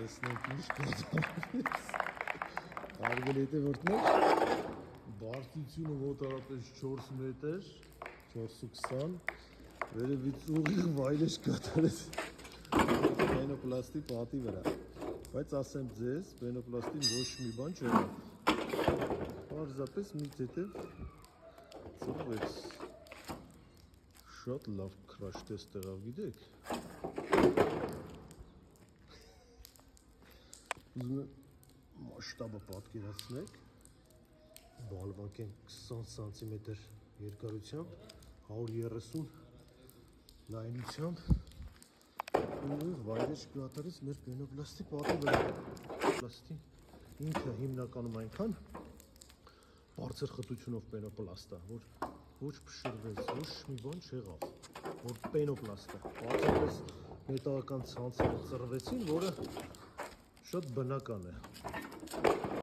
տեսնենք ինչ կատարվեց։ Արգել եթե որտներ բարձրությունը մոտավորապես 4 մետր, 4.20, վերևից ուղիղ վայրեջ կատարեց պենոպլաստի պատի վրա, բայց ասեմ ձեզ, պենոպլաստին ոչ մի բան չեղավ, պարզապես մից հետև ծրվեց, շատ լավ քրաշ տեստ եղավ, գիտեք, ուզում եմ մասշտաբը պատկերացնեք, բալվակենք 20 սանտիմետր երկարությամբ, 130 լայնությամբ ուղիղ վայրեջ կատարեց մեր պենոպլաստի պատի վրա։ Պենոպլաստի ինքը հիմնականում այնքան բարձր խտությունով պենոպլաստ է, որ ոչ փշրվեց, ոչ մի բան չեղավ, որ պենոպլաստ է, բացապես մետաղական ցանցերը ծռվեցին, որը շատ բնական է։